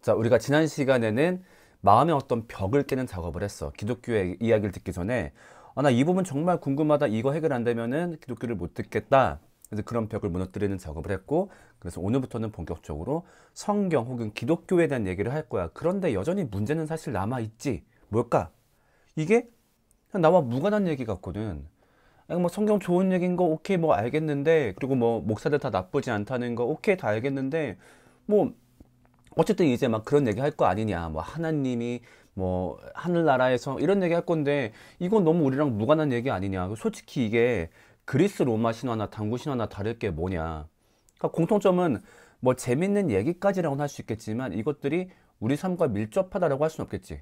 자, 우리가 지난 시간에는 마음의 어떤 벽을 깨는 작업을 했어. 기독교의 이야기를 듣기 전에 나 이 부분 정말 궁금하다. 이거 해결 안 되면은 기독교를 못 듣겠다. 그래서 그런 벽을 무너뜨리는 작업을 했고, 그래서 오늘부터는 본격적으로 성경 혹은 기독교에 대한 얘기를 할 거야. 그런데 여전히 문제는 사실 남아 있지. 뭘까? 이게 그냥 나와 무관한 얘기 같거든. 아니, 뭐 성경 좋은 얘기인 거 오케이 뭐 알겠는데, 그리고 뭐 목사들 다 나쁘지 않다는 거 오케이 다 알겠는데, 뭐 어쨌든 이제 막 그런 얘기 할 거 아니냐. 뭐 하나님이 뭐 하늘나라에서 이런 얘기 할 건데 이건 너무 우리랑 무관한 얘기 아니냐. 솔직히 이게 그리스 로마 신화나 당구 신화나 다를 게 뭐냐. 그러니까 공통점은 뭐 재밌는 얘기까지라고는 할 수 있겠지만 이것들이 우리 삶과 밀접하다라고 할 수는 없겠지.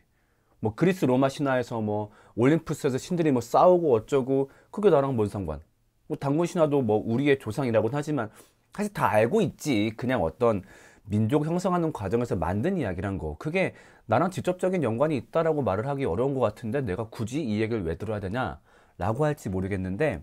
뭐 그리스 로마 신화에서 뭐 올림푸스에서 신들이 뭐 싸우고 어쩌고 그게 나랑 뭔 상관. 뭐 당군 신화도 뭐 우리의 조상이라고는 하지만 사실 다 알고 있지. 그냥 어떤 민족 형성하는 과정에서 만든 이야기란 거. 그게 나랑 직접적인 연관이 있다라고 말을 하기 어려운 것 같은데 내가 굳이 이 얘기를 왜 들어야 되냐? 라고 할지 모르겠는데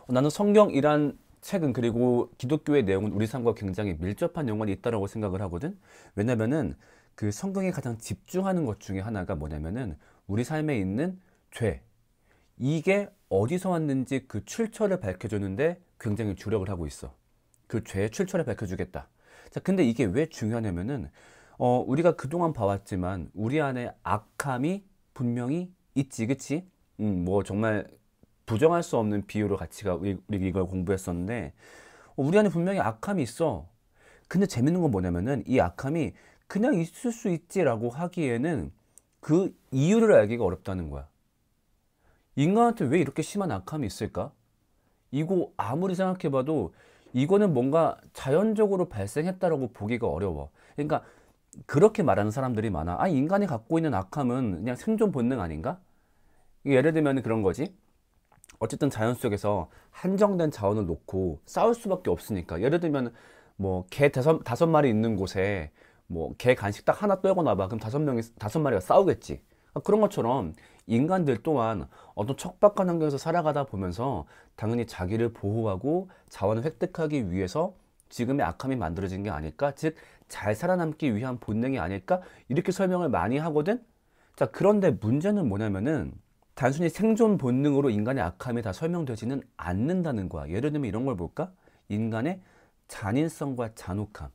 나는 성경이란 책은 그리고 기독교의 내용은 우리 삶과 굉장히 밀접한 연관이 있다라고 생각을 하거든. 왜냐면은 그 성경이 가장 집중하는 것 중에 하나가 뭐냐면은 우리 삶에 있는 죄. 이게 어디서 왔는지 그 출처를 밝혀주는데 굉장히 주력을 하고 있어. 그 죄의 출처를 밝혀주겠다. 자, 근데 이게 왜 중요하냐면은, 우리가 그동안 봐왔지만, 우리 안에 악함이 분명히 있지, 그치? 뭐 정말 부정할 수 없는 비유로 같이 우리 이걸 공부했었는데, 우리 안에 분명히 악함이 있어. 근데 재밌는 건 뭐냐면은, 이 악함이 그냥 있을 수 있지라고 하기에는 그 이유를 알기가 어렵다는 거야. 인간한테 왜 이렇게 심한 악함이 있을까? 이거 아무리 생각해봐도 이거는 뭔가 자연적으로 발생했다라고 보기가 어려워. 그러니까 그렇게 말하는 사람들이 많아. 아, 인간이 갖고 있는 악함은 그냥 생존 본능 아닌가? 예를 들면 그런 거지. 어쨌든 자연 속에서 한정된 자원을 놓고 싸울 수밖에 없으니까. 예를 들면 뭐 개 다섯 마리 있는 곳에 뭐 개 간식 딱 하나 떨고 나봐. 그럼 다섯 마리가 싸우겠지. 그런 것처럼 인간들 또한 어떤 척박한 환경에서 살아가다 보면서 당연히 자기를 보호하고 자원을 획득하기 위해서 지금의 악함이 만들어진 게 아닐까? 즉, 잘 살아남기 위한 본능이 아닐까? 이렇게 설명을 많이 하거든? 자, 그런데 문제는 뭐냐면은 단순히 생존 본능으로 인간의 악함이 다 설명되지는 않는다는 거야. 예를 들면 이런 걸 볼까? 인간의 잔인성과 잔혹함.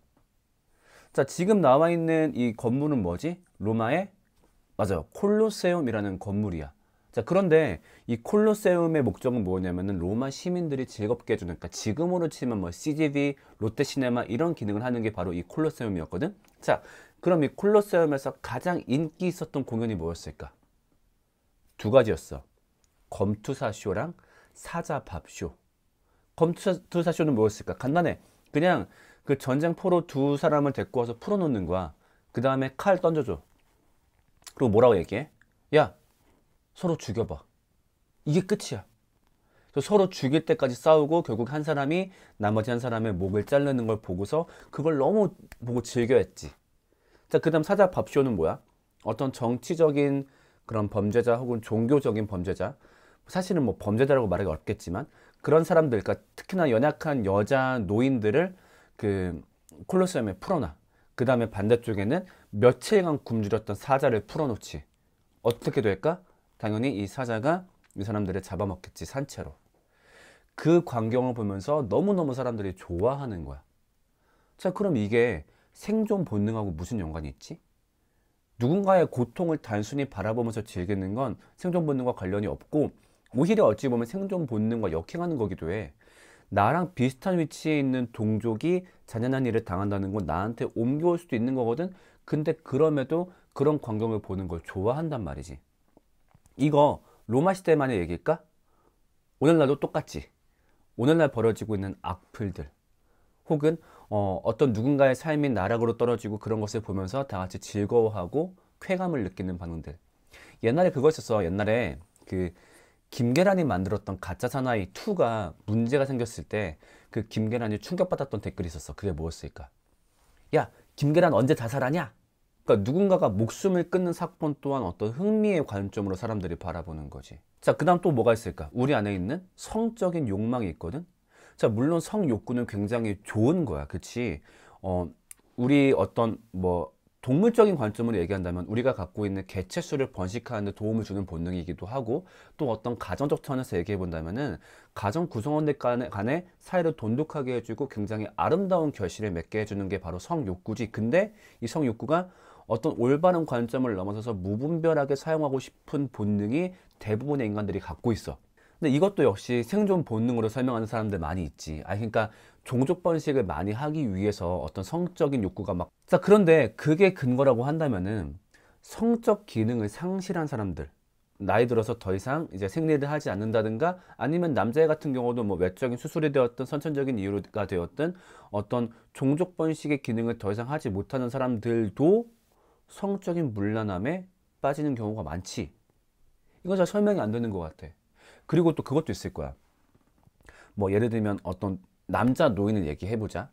자, 지금 나와 있는 이 건물은 뭐지? 로마의, 맞아요, 콜로세움이라는 건물이야. 자, 그런데 이 콜로세움의 목적은 뭐냐면은 로마 시민들이 즐겁게 해주는, 그러니까 지금으로 치면 뭐 CGV, 롯데시네마 이런 기능을 하는 게 바로 이 콜로세움이었거든. 자, 그럼 이 콜로세움에서 가장 인기 있었던 공연이 뭐였을까? 두 가지였어. 검투사쇼랑 사자밥쇼. 검투사쇼는 뭐였을까? 간단해. 그냥 그 전쟁포로 두 사람을 데리고 와서 풀어놓는 거야. 그 다음에 칼 던져줘. 그리고 뭐라고 얘기해? 야, 서로 죽여봐. 이게 끝이야. 그래서 서로 죽일 때까지 싸우고 결국 한 사람이 나머지 한 사람의 목을 자르는 걸 보고서 그걸 너무 보고 즐겨했지. 자, 그 다음 사자밥쇼는 뭐야? 어떤 정치적인 그런 범죄자 혹은 종교적인 범죄자, 사실은 뭐 범죄자라고 말하기 어렵겠지만 그런 사람들, 그러니까 특히나 연약한 여자 노인들을 그 콜로세움에 풀어놔. 그 다음에 반대쪽에는 며칠간 굶주렸던 사자를 풀어놓지. 어떻게 될까? 당연히 이 사자가 이 사람들을 잡아먹겠지, 산채로. 그 광경을 보면서 너무너무 사람들이 좋아하는 거야. 자, 그럼 이게 생존 본능하고 무슨 연관이 있지? 누군가의 고통을 단순히 바라보면서 즐기는 건 생존 본능과 관련이 없고 오히려 어찌 보면 생존 본능과 역행하는 거기도 해. 나랑 비슷한 위치에 있는 동족이 잔인한 일을 당한다는 건 나한테 옮겨올 수도 있는 거거든. 근데 그럼에도 그런 광경을 보는 걸 좋아한단 말이지. 이거 로마 시대만의 얘기일까? 오늘날도 똑같지. 오늘날 벌어지고 있는 악플들 혹은 어떤 누군가의 삶이 나락으로 떨어지고 그런 것을 보면서 다 같이 즐거워하고 쾌감을 느끼는 반응들. 옛날에 그거 있었어. 옛날에 그 김계란이 만들었던 가짜 사나이 2가 문제가 생겼을 때 그 김계란이 충격받았던 댓글이 있었어. 그게 뭐였을까? 야, 김계란 언제 자살하냐? 그러니까 누군가가 목숨을 끊는 사건 또한 어떤 흥미의 관점으로 사람들이 바라보는 거지. 자, 그 다음 또 뭐가 있을까? 우리 안에 있는 성적인 욕망이 있거든? 자, 물론 성 욕구는 굉장히 좋은 거야. 그치? 우리 어떤 뭐 동물적인 관점으로 얘기한다면 우리가 갖고 있는 개체수를 번식하는 데 도움을 주는 본능이기도 하고, 또 어떤 가정적 차원에서 얘기해 본다면은 가정 구성원들 간의 사이를 돈독하게 해주고 굉장히 아름다운 결실을 맺게 해주는 게 바로 성욕구지. 근데 이 성욕구가 어떤 올바른 관점을 넘어서서 무분별하게 사용하고 싶은 본능이 대부분의 인간들이 갖고 있어. 근데 이것도 역시 생존 본능으로 설명하는 사람들 많이 있지. 그러니까 종족 번식을 많이 하기 위해서 어떤 성적인 욕구가 막. 자, 그런데 그게 근거라고 한다면은 성적 기능을 상실한 사람들, 나이 들어서 더 이상 이제 생리를 하지 않는다든가, 아니면 남자 같은 경우도 뭐 외적인 수술이 되었든 선천적인 이유가 되었든 어떤 종족 번식의 기능을 더 이상 하지 못하는 사람들도 성적인 문란함에 빠지는 경우가 많지. 이건 잘 설명이 안 되는 것 같아. 그리고 또 그것도 있을 거야. 뭐 예를 들면 어떤 남자 노인을 얘기해보자.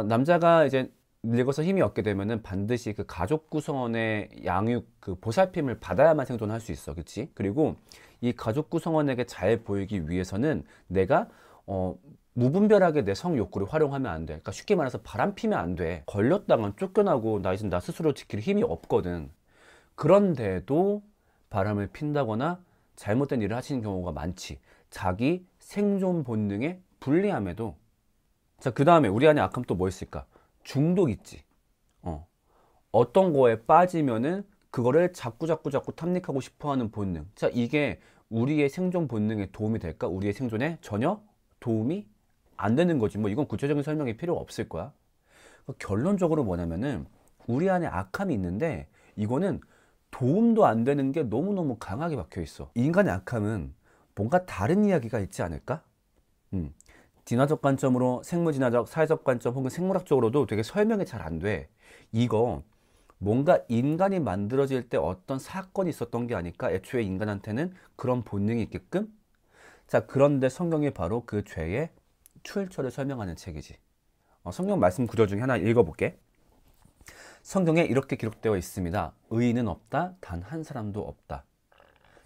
남자가 이제 늙어서 힘이 없게 되면은 반드시 그 가족 구성원의 양육, 그 보살핌을 받아야만 생존할 수 있어. 그치? 그리고 이 가족 구성원에게 잘 보이기 위해서는 내가 무분별하게 내 성욕구를 활용하면 안 돼. 그러니까 쉽게 말해서 바람 피면 안 돼. 걸렸다간 쫓겨나고 나 이제 나 스스로 지킬 힘이 없거든. 그런데도 바람을 핀다거나 잘못된 일을 하시는 경우가 많지. 자기 생존 본능에 불리함에도. 자, 그 다음에 우리 안에 악함 또 뭐 있을까? 중독 있지. 어떤 거에 빠지면은 그거를 자꾸 탐닉하고 싶어 하는 본능. 자, 이게 우리의 생존 본능에 도움이 될까? 우리의 생존에 전혀 도움이 안 되는 거지. 뭐 이건 구체적인 설명이 필요 없을 거야. 결론적으로 뭐냐면은 우리 안에 악함이 있는데 이거는 도움도 안 되는 게 너무너무 강하게 박혀 있어. 인간의 악함은 뭔가 다른 이야기가 있지 않을까? 진화적 관점으로 생물진화적, 사회적 관점 혹은 생물학적으로도 되게 설명이 잘 안 돼. 이거 뭔가 인간이 만들어질 때 어떤 사건이 있었던 게 아닐까? 애초에 인간한테는 그런 본능이 있게끔? 자, 그런데 성경이 바로 그 죄의 출처를 설명하는 책이지. 성경 말씀 구절 중에 하나 읽어볼게. 성경에 이렇게 기록되어 있습니다. 의인은 없다, 단 한 사람도 없다.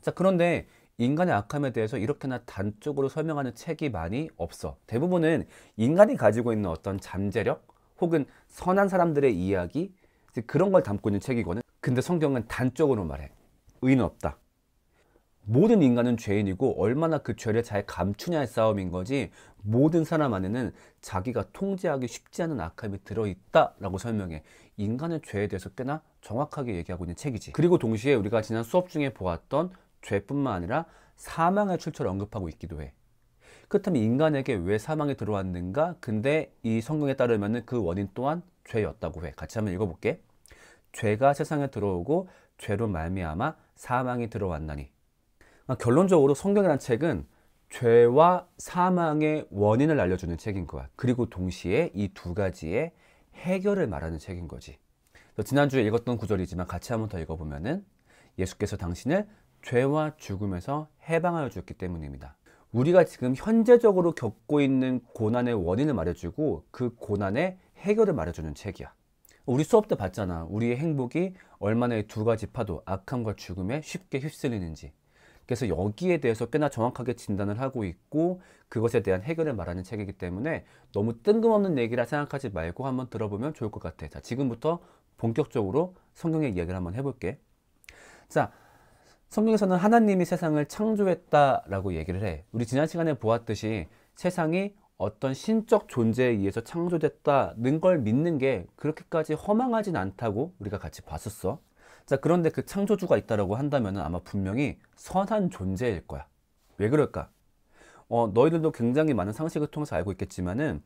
자, 그런데 인간의 악함에 대해서 이렇게나 단적으로 설명하는 책이 많이 없어. 대부분은 인간이 가지고 있는 어떤 잠재력 혹은 선한 사람들의 이야기, 그런 걸 담고 있는 책이거든. 근데 성경은 단적으로 말해. 의인은 없다. 모든 인간은 죄인이고 얼마나 그 죄를 잘 감추냐의 싸움인 거지, 모든 사람 안에는 자기가 통제하기 쉽지 않은 악함이 들어있다라고 설명해. 인간의 죄에 대해서 꽤나 정확하게 얘기하고 있는 책이지. 그리고 동시에 우리가 지난 수업 중에 보았던 죄뿐만 아니라 사망의 출처를 언급하고 있기도 해. 그렇다면 인간에게 왜 사망이 들어왔는가? 근데 이 성경에 따르면 그 원인 또한 죄였다고 해. 같이 한번 읽어볼게. 죄가 세상에 들어오고 죄로 말미암아 사망이 들어왔나니. 결론적으로 성경이라는 책은 죄와 사망의 원인을 알려주는 책인 거야. 그리고 동시에 이 두 가지의 해결을 말하는 책인 거지. 지난주에 읽었던 구절이지만 같이 한번 더 읽어보면은 예수께서 당신을 죄와 죽음에서 해방하여 주었기 때문입니다. 우리가 지금 현재적으로 겪고 있는 고난의 원인을 말해주고 그 고난의 해결을 말해주는 책이야. 우리 수업 때 봤잖아. 우리의 행복이 얼마나 이 두 가지 파도, 악함과 죽음에 쉽게 휩쓸리는지. 그래서 여기에 대해서 꽤나 정확하게 진단을 하고 있고 그것에 대한 해결을 말하는 책이기 때문에 너무 뜬금없는 얘기라 생각하지 말고 한번 들어보면 좋을 것 같아. 자, 지금부터 본격적으로 성경의 이야기를 한번 해볼게. 자, 성경에서는 하나님이 세상을 창조했다라고 얘기를 해. 우리 지난 시간에 보았듯이 세상이 어떤 신적 존재에 의해서 창조됐다는 걸 믿는 게 그렇게까지 허망하진 않다고 우리가 같이 봤었어. 자, 그런데 그 창조주가 있다라고 한다면 아마 분명히 선한 존재일 거야. 왜 그럴까? 너희들도 굉장히 많은 상식을 통해서 알고 있겠지만은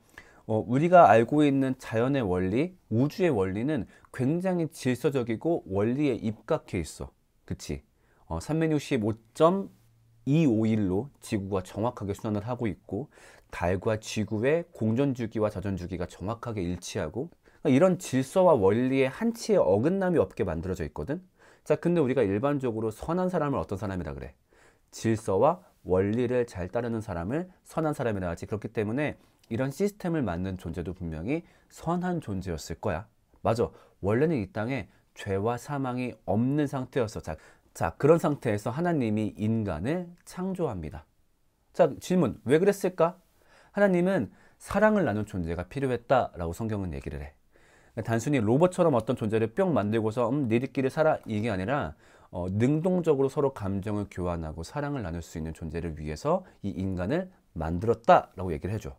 우리가 알고 있는 자연의 원리, 우주의 원리는 굉장히 질서적이고 원리에 입각해 있어. 그치? 365.251로 지구가 정확하게 순환을 하고 있고 달과 지구의 공전주기와 자전주기가 정확하게 일치하고, 이런 질서와 원리의 한치의 어긋남이 없게 만들어져 있거든. 자, 근데 우리가 일반적으로 선한 사람을 어떤 사람이라 그래? 질서와 원리를 잘 따르는 사람을 선한 사람이라 하지. 그렇기 때문에 이런 시스템을 만든 존재도 분명히 선한 존재였을 거야. 맞아. 원래는 이 땅에 죄와 사망이 없는 상태였어. 자, 그런 상태에서 하나님이 인간을 창조합니다. 자, 질문. 왜 그랬을까? 하나님은 사랑을 나눈 존재가 필요했다라고 성경은 얘기를 해. 단순히 로봇처럼 어떤 존재를 뿅 만들고서 니들끼리 살아 이게 아니라 능동적으로 서로 감정을 교환하고 사랑을 나눌 수 있는 존재를 위해서 이 인간을 만들었다라고 얘기를 해줘.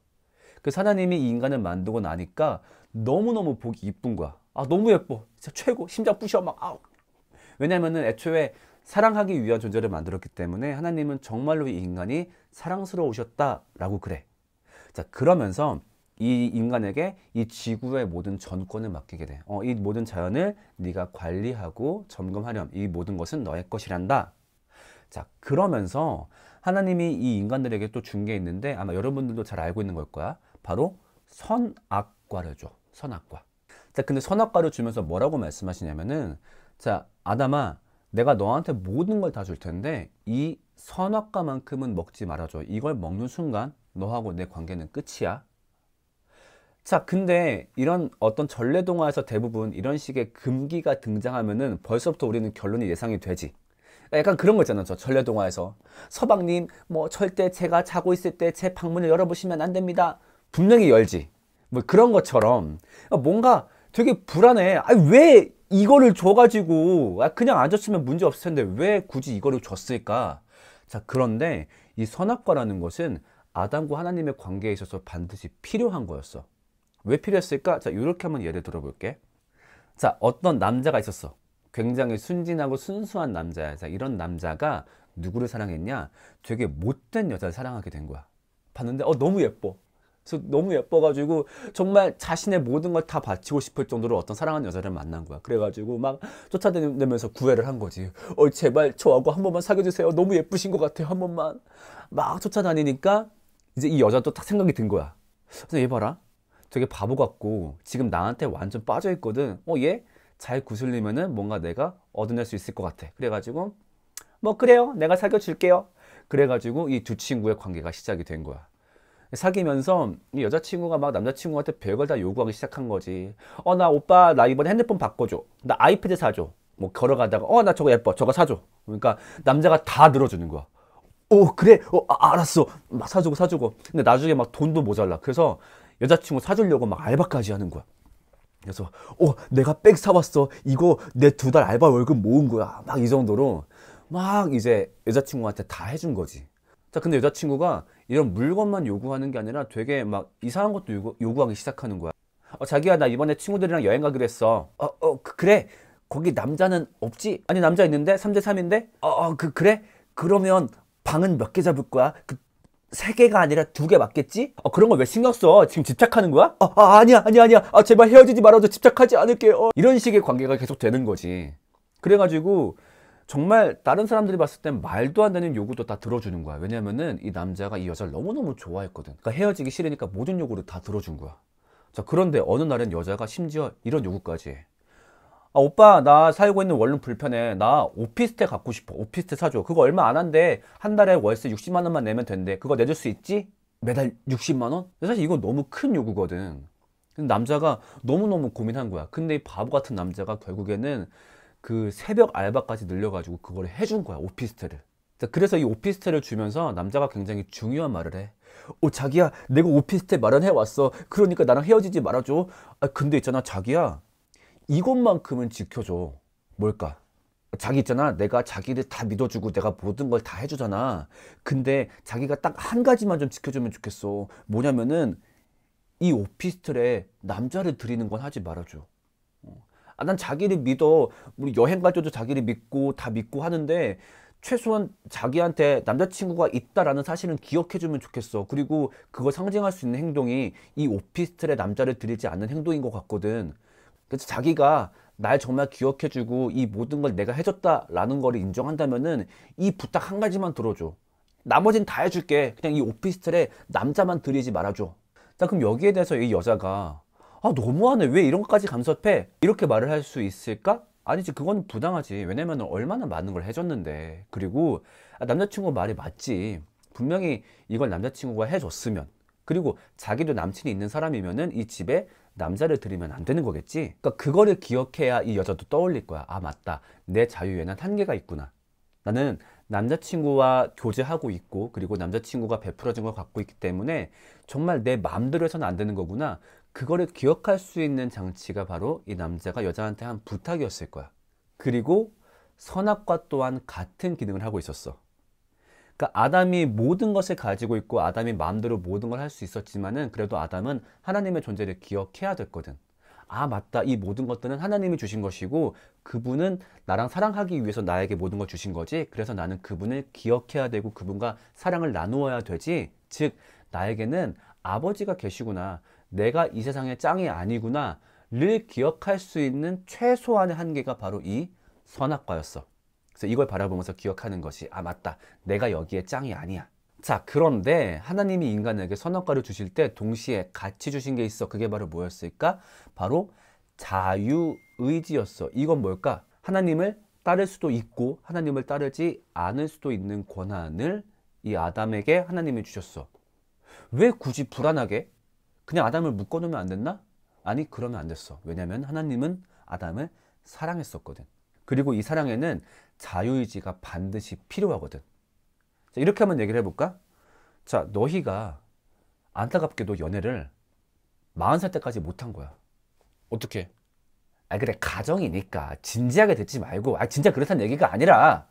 그 하나님이 이 인간을 만들고 나니까 너무너무 보기 이쁜 거야. 아, 너무 예뻐. 진짜 최고. 심장 부셔 막. 아우. 왜냐면은 애초에 사랑하기 위한 존재를 만들었기 때문에 하나님은 정말로 이 인간이 사랑스러우셨다라고 그래. 자, 그러면서 이 인간에게 이 지구의 모든 전권을 맡기게 돼. 이 모든 자연을 네가 관리하고 점검하렴. 이 모든 것은 너의 것이란다. 자, 그러면서 하나님이 이 인간들에게 또 준 게 있는데 아마 여러분들도 잘 알고 있는 걸 거야. 바로 선악과를 줘. 선악과. 자, 근데 선악과를 주면서 뭐라고 말씀하시냐면은, 자, 아담아, 내가 너한테 모든 걸 다 줄 텐데 이 선악과만큼은 먹지 말아줘. 이걸 먹는 순간 너하고 내 관계는 끝이야. 자, 근데 이런 어떤 전래동화에서 대부분 이런 식의 금기가 등장하면은 벌써부터 우리는 결론이 예상이 되지. 약간 그런 거 있잖아. 저 전래동화에서 서방님 뭐 절대 제가 자고 있을 때 제 방문을 열어보시면 안 됩니다. 분명히 열지. 뭐 그런 것처럼 뭔가 되게 불안해. 아, 왜 이거를 줘가지고 그냥 안 줬으면 문제 없을 텐데 왜 굳이 이거를 줬을까? 자, 그런데 이 선악과라는 것은 아담과 하나님의 관계에 있어서 반드시 필요한 거였어. 왜 필요했을까? 자, 이렇게 한번 예를 들어볼게. 자, 어떤 남자가 있었어. 굉장히 순진하고 순수한 남자야. 자, 이런 남자가 누구를 사랑했냐? 되게 못된 여자를 사랑하게 된 거야. 봤는데 너무 예뻐. 그래서 너무 예뻐가지고 정말 자신의 모든 걸 다 바치고 싶을 정도로 어떤 사랑하는 여자를 만난 거야. 그래가지고 막 쫓아다니면서 구애를 한 거지. 제발 저하고 한 번만 사귀어주세요. 너무 예쁘신 것 같아요. 한 번만. 막 쫓아다니니까 이제 이 여자도 딱 생각이 든 거야. 그래서 얘 봐라. 되게 바보 같고 지금 나한테 완전 빠져 있거든. 얘 잘 구슬리면은 뭔가 내가 얻어낼 수 있을 것 같아. 그래가지고 뭐 그래요. 내가 사귀어줄게요. 그래가지고 이 두 친구의 관계가 시작이 된 거야. 사귀면서 이 여자친구가 막 남자친구한테 별걸 다 요구하기 시작한 거지. 나 오빠 나 이번에 핸드폰 바꿔줘. 나 아이패드 사줘. 뭐 걸어가다가 나 저거 예뻐. 저거 사줘. 그러니까 남자가 다 늘어주는 거야. 그래. 알았어. 막 사주고. 근데 나중에 막 돈도 모자라. 그래서 여자친구 사주려고 막 알바까지 하는 거야. 그래서 내가 백 사왔어. 이거 내 2달 알바 월급 모은 거야. 막 이 정도로 막 이제 여자친구한테 다 해준 거지. 자, 근데 여자친구가 이런 물건만 요구하는 게 아니라 되게 막 이상한 것도 요구하기 시작하는 거야. 자기야, 나 이번에 친구들이랑 여행 가기로 했어. 그래. 거기 남자는 없지? 아니, 남자 있는데? 3대 3인데? 그래? 그러면 방은 몇 개 잡을 거야? 3개가 아니라 2개 맞겠지? 그런 거 왜 신경 써? 지금 집착하는 거야? 아니야. 제발 헤어지지 말아줘. 집착하지 않을게요. 이런 식의 관계가 계속 되는 거지. 그래가지고 정말 다른 사람들이 봤을 땐 말도 안 되는 요구도 다 들어주는 거야. 왜냐면은 이 남자가 이 여자를 너무너무 좋아했거든. 그러니까 헤어지기 싫으니까 모든 요구를 다 들어준 거야. 자, 그런데 어느 날은 여자가 심지어 이런 요구까지 해. 오빠, 나 살고 있는 원룸 불편해. 나 오피스텔 갖고 싶어. 오피스텔 사줘. 그거 얼마 안 한대. 한 달에 월세 60만 원만 내면 된대. 그거 내줄 수 있지? 매달 60만 원? 사실 이건 너무 큰 요구거든. 근데 남자가 너무너무 고민한 거야. 근데 이 바보 같은 남자가 결국에는 그 새벽 알바까지 늘려가지고 그걸 해준 거야. 오피스텔을. 자, 그래서 이 오피스텔을 주면서 남자가 굉장히 중요한 말을 해. 자기야, 내가 오피스텔 마련해 왔어. 그러니까 나랑 헤어지지 말아줘. 근데 있잖아, 자기야. 이것만큼은 지켜줘. 뭘까? 자기 있잖아. 내가 자기를 다 믿어주고 내가 모든 걸 다 해주잖아. 근데 자기가 딱 한 가지만 좀 지켜주면 좋겠어. 뭐냐면은 이 오피스텔에 남자를 들이는 건 하지 말아줘. 난 자기를 믿어. 우리 여행 갈 때도 자기를 믿고 다 믿고 하는데 최소한 자기한테 남자친구가 있다라는 사실은 기억해주면 좋겠어. 그리고 그걸 상징할 수 있는 행동이 이 오피스텔에 남자를 들이지 않는 행동인 것 같거든. 그래서 자기가 날 정말 기억해주고 이 모든 걸 내가 해줬다라는 걸 인정한다면은 이 부탁 한 가지만 들어줘. 나머진 다 해줄게. 그냥 이 오피스텔에 남자만 들이지 말아줘. 자, 그럼 여기에 대해서 이 여자가 너무하네. 왜 이런 것까지 간섭해? 이렇게 말을 할 수 있을까? 아니지. 그건 부당하지. 왜냐면 얼마나 많은 걸 해줬는데. 그리고 남자친구 말이 맞지. 분명히 이걸 남자친구가 해줬으면, 그리고 자기도 남친이 있는 사람이면은 이 집에 남자를 들이면 안 되는 거겠지. 그러니까 그거를 기억해야 이 여자도 떠올릴 거야. 맞다. 내 자유에는 한계가 있구나. 나는 남자친구와 교제하고 있고, 그리고 남자친구가 베풀어진 걸 갖고 있기 때문에 정말 내 마음대로 해서는 안 되는 거구나. 그거를 기억할 수 있는 장치가 바로 이 남자가 여자한테 한 부탁이었을 거야. 그리고 선악과 또한 같은 기능을 하고 있었어. 그러니까 아담이 모든 것을 가지고 있고 아담이 마음대로 모든 걸 할 수 있었지만은 그래도 아담은 하나님의 존재를 기억해야 됐거든. 아, 맞다. 이 모든 것들은 하나님이 주신 것이고 그분은 나랑 사랑하기 위해서 나에게 모든 걸 주신 거지. 그래서 나는 그분을 기억해야 되고 그분과 사랑을 나누어야 되지. 즉, 나에게는 아버지가 계시구나. 내가 이 세상의 짱이 아니구나. 를 기억할 수 있는 최소한의 한계가 바로 이 선악과였어. 그래서 이걸 바라보면서 기억하는 것이, 아, 맞다. 내가 여기에 짱이 아니야. 자, 그런데 하나님이 인간에게 선악과를 주실 때 동시에 같이 주신 게 있어. 그게 바로 뭐였을까? 바로 자유의지였어. 이건 뭘까? 하나님을 따를 수도 있고 하나님을 따르지 않을 수도 있는 권한을 이 아담에게 하나님이 주셨어. 왜 굳이 불안하게? 그냥 아담을 묶어놓으면 안 됐나? 아니, 그러면 안 됐어. 왜냐면 하나님은 아담을 사랑했었거든. 그리고 이 사랑에는 자유의지가 반드시 필요하거든. 자, 이렇게 한번 얘기를 해볼까? 자, 너희가 안타깝게도 연애를 40살 때까지 못한 거야. 어떻게? 아, 그래, 가정이니까 진지하게 듣지 말고, 아, 진짜 그렇다는 얘기가 아니라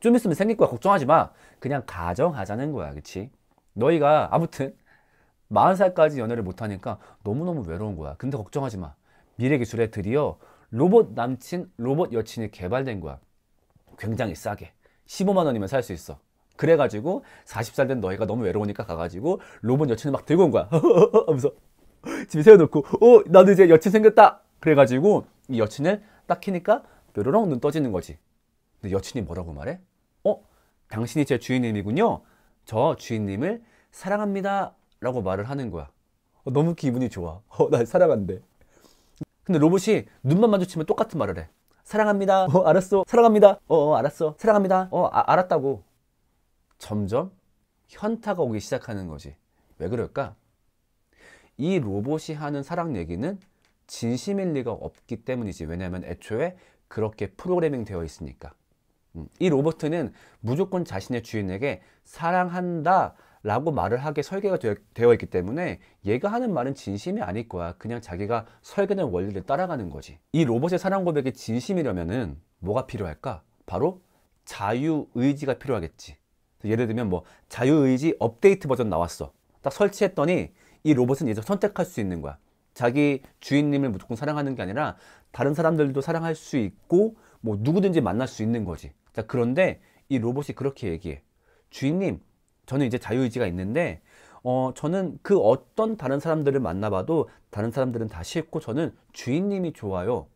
좀 있으면 생길 거야. 걱정하지 마. 그냥 가정하자는 거야. 그치? 너희가 아무튼 40살까지 연애를 못하니까 너무너무 외로운 거야. 근데 걱정하지 마. 미래기술에 드디어 로봇 남친, 로봇 여친이 개발된 거야. 굉장히 싸게 15만 원이면 살 수 있어. 그래가지고 40살 된 너희가 너무 외로우니까 가가지고 로봇 여친을 막 들고 온 거야. 하면서 집에 세워놓고 나도 이제 여친 생겼다. 그래가지고 이 여친을 딱 키니까 뾰로롱 눈 떠지는 거지. 근데 여친이 뭐라고 말해? 당신이 제 주인님이군요. 저 주인님을 사랑합니다 라고 말을 하는 거야. 너무 기분이 좋아. 나 사랑한대. 근데 로봇이 눈만 마주치면 똑같은 말을 해. 사랑합니다. 알았어. 사랑합니다. 알았어. 사랑합니다. 알았다고. 점점 현타가 오기 시작하는 거지. 왜 그럴까? 이 로봇이 하는 사랑 얘기는 진심일 리가 없기 때문이지. 왜냐하면 애초에 그렇게 프로그래밍 되어 있으니까. 이 로봇은 무조건 자신의 주인에게 사랑한다 라고 말을 하게 설계가 되어 있기 때문에 얘가 하는 말은 진심이 아닐 거야. 그냥 자기가 설계된 원리를 따라가는 거지. 이 로봇의 사랑 고백이 진심이려면은 뭐가 필요할까? 바로 자유의지가 필요하겠지. 예를 들면 뭐 자유의지 업데이트 버전 나왔어. 딱 설치했더니 이 로봇은 이제 선택할 수 있는 거야. 자기 주인님을 무조건 사랑하는 게 아니라 다른 사람들도 사랑할 수 있고 뭐 누구든지 만날 수 있는 거지. 자, 그런데 이 로봇이 그렇게 얘기해. 주인님, 저는 이제 자유의지가 있는데 저는 그 어떤 다른 사람들을 만나봐도 다른 사람들은 다 싫고 저는 주인님이 좋아요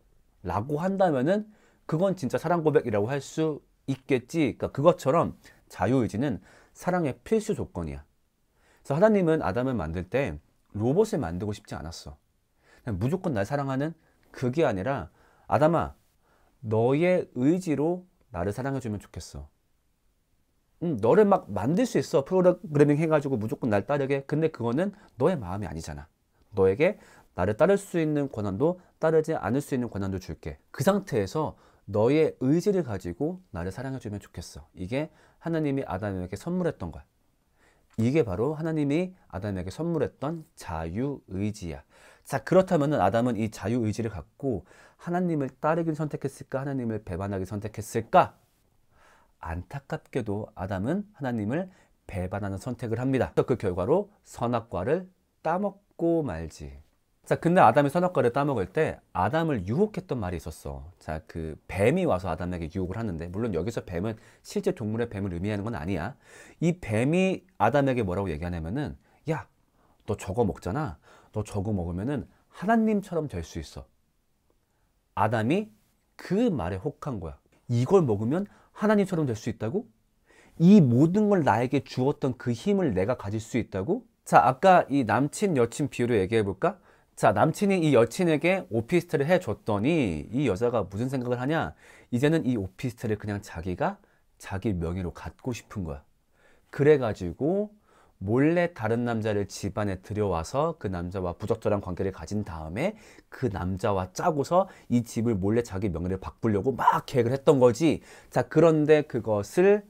라고 한다면은 그건 진짜 사랑 고백이라고 할 수 있겠지. 그러니까 그것처럼 자유의지는 사랑의 필수 조건이야. 그래서 하나님은 아담을 만들 때 로봇을 만들고 싶지 않았어. 그냥 무조건 날 사랑하는 그게 아니라 아담아, 너의 의지로 나를 사랑해주면 좋겠어. 너를 막 만들 수 있어. 프로그래밍 해가지고 무조건 날 따르게. 근데 그거는 너의 마음이 아니잖아. 너에게 나를 따를 수 있는 권한도 따르지 않을 수 있는 권한도 줄게. 그 상태에서 너의 의지를 가지고 나를 사랑해주면 좋겠어. 이게 하나님이 아담에게 선물했던 거야. 이게 바로 하나님이 아담에게 선물했던 자유의지야. 자, 그렇다면 아담은 이 자유의지를 갖고 하나님을 따르기를 선택했을까? 하나님을 배반하기 선택했을까? 안타깝게도 아담은 하나님을 배반하는 선택을 합니다. 그 결과로 선악과를 따먹고 말지. 자, 근데 아담이 선악과를 따먹을 때 아담을 유혹했던 말이 있었어. 자, 그 뱀이 와서 아담에게 유혹을 하는데, 물론 여기서 뱀은 실제 동물의 뱀을 의미하는 건 아니야. 이 뱀이 아담에게 뭐라고 얘기하냐면은, 야, 너 저거 먹잖아. 너 저거 먹으면은 하나님처럼 될 수 있어. 아담이 그 말에 혹한 거야. 이걸 먹으면 하나님처럼 될 수 있다고? 이 모든 걸 나에게 주었던 그 힘을 내가 가질 수 있다고? 자, 아까 이 남친 여친 비유로 얘기해 볼까? 자, 남친이 이 여친에게 오피스텔을 해줬더니 이 여자가 무슨 생각을 하냐? 이제는 이 오피스텔을 그냥 자기가 자기 명의로 갖고 싶은 거야. 그래가지고 몰래 다른 남자를 집안에 들여와서 그 남자와 부적절한 관계를 가진 다음에 그 남자와 짜고서 이 집을 몰래 자기 명의를 바꾸려고 막 계획을 했던 거지. 자, 그런데 그것을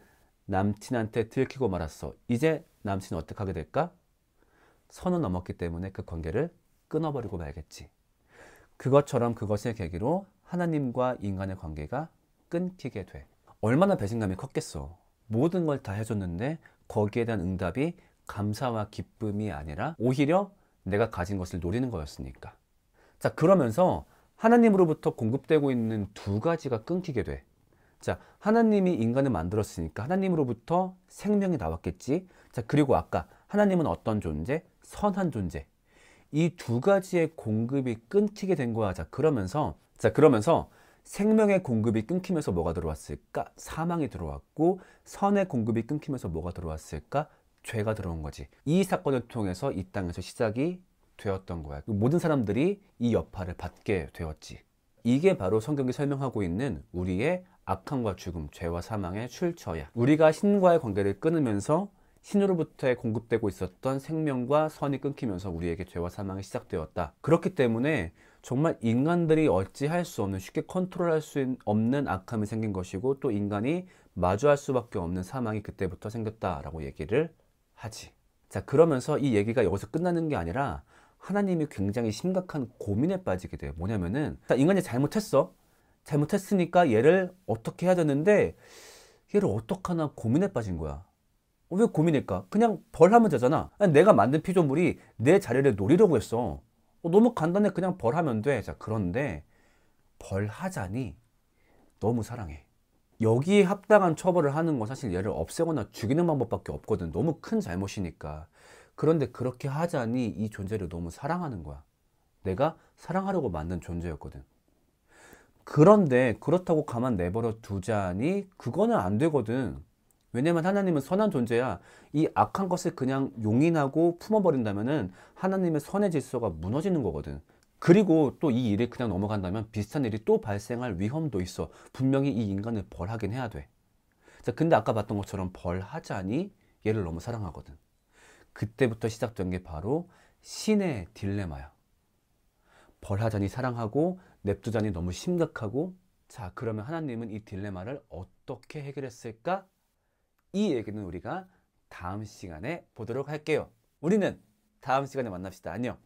남친한테 들키고 말았어. 이제 남친은 어떻게 하게 될까? 선을 넘었기 때문에 그 관계를 끊어버리고 말겠지. 그것처럼 그것을 계기로 하나님과 인간의 관계가 끊기게 돼. 얼마나 배신감이 컸겠어. 모든 걸 다 해줬는데 거기에 대한 응답이 감사와 기쁨이 아니라 오히려 내가 가진 것을 노리는 거였으니까. 자, 그러면서 하나님으로부터 공급되고 있는 두 가지가 끊기게 돼. 자, 하나님이 인간을 만들었으니까 하나님으로부터 생명이 나왔겠지. 자, 그리고 아까 하나님은 어떤 존재? 선한 존재. 이 두 가지의 공급이 끊기게 된 거야. 자, 그러면서 생명의 공급이 끊기면서 뭐가 들어왔을까? 사망이 들어왔고, 선의 공급이 끊기면서 뭐가 들어왔을까? 죄가 들어온 거지. 이 사건을 통해서 이 땅에서 시작이 되었던 거야. 모든 사람들이 이 여파를 받게 되었지. 이게 바로 성경이 설명하고 있는 우리의 악함과 죽음, 죄와 사망의 출처야. 우리가 신과의 관계를 끊으면서 신으로부터 공급되고 있었던 생명과 선이 끊기면서 우리에게 죄와 사망이 시작되었다. 그렇기 때문에 정말 인간들이 어찌할 수 없는, 쉽게 컨트롤할 수 없는 악함이 생긴 것이고, 또 인간이 마주할 수밖에 없는 사망이 그때부터 생겼다라고 얘기를 하지. 자, 그러면서 이 얘기가 여기서 끝나는 게 아니라 하나님이 굉장히 심각한 고민에 빠지게 돼요. 뭐냐면은, 자, 인간이 잘못했어. 잘못했으니까 얘를 어떻게 해야 되는데 얘를 어떡하나 고민에 빠진 거야. 왜 고민일까? 그냥 벌하면 되잖아. 아니, 내가 만든 피조물이 내 자리를 노리려고 했어. 너무 간단해. 그냥 벌하면 돼. 자, 그런데 벌하자니 너무 사랑해. 여기에 합당한 처벌을 하는 건 사실 얘를 없애거나 죽이는 방법밖에 없거든. 너무 큰 잘못이니까. 그런데 그렇게 하자니 이 존재를 너무 사랑하는 거야. 내가 사랑하려고 만든 존재였거든. 그런데 그렇다고 가만 내버려 두자니 그거는 안 되거든. 왜냐면 하나님은 선한 존재야. 이 악한 것을 그냥 용인하고 품어버린다면은 하나님의 선의 질서가 무너지는 거거든. 그리고 또 이 일이 그냥 넘어간다면 비슷한 일이 또 발생할 위험도 있어. 분명히 이 인간을 벌하긴 해야 돼. 자, 근데 아까 봤던 것처럼 벌하자니 얘를 너무 사랑하거든. 그때부터 시작된 게 바로 신의 딜레마야. 벌하자니 사랑하고 냅두자니 너무 심각하고. 자, 그러면 하나님은 이 딜레마를 어떻게 해결했을까? 이 얘기는 우리가 다음 시간에 보도록 할게요. 우리는 다음 시간에 만납시다. 안녕.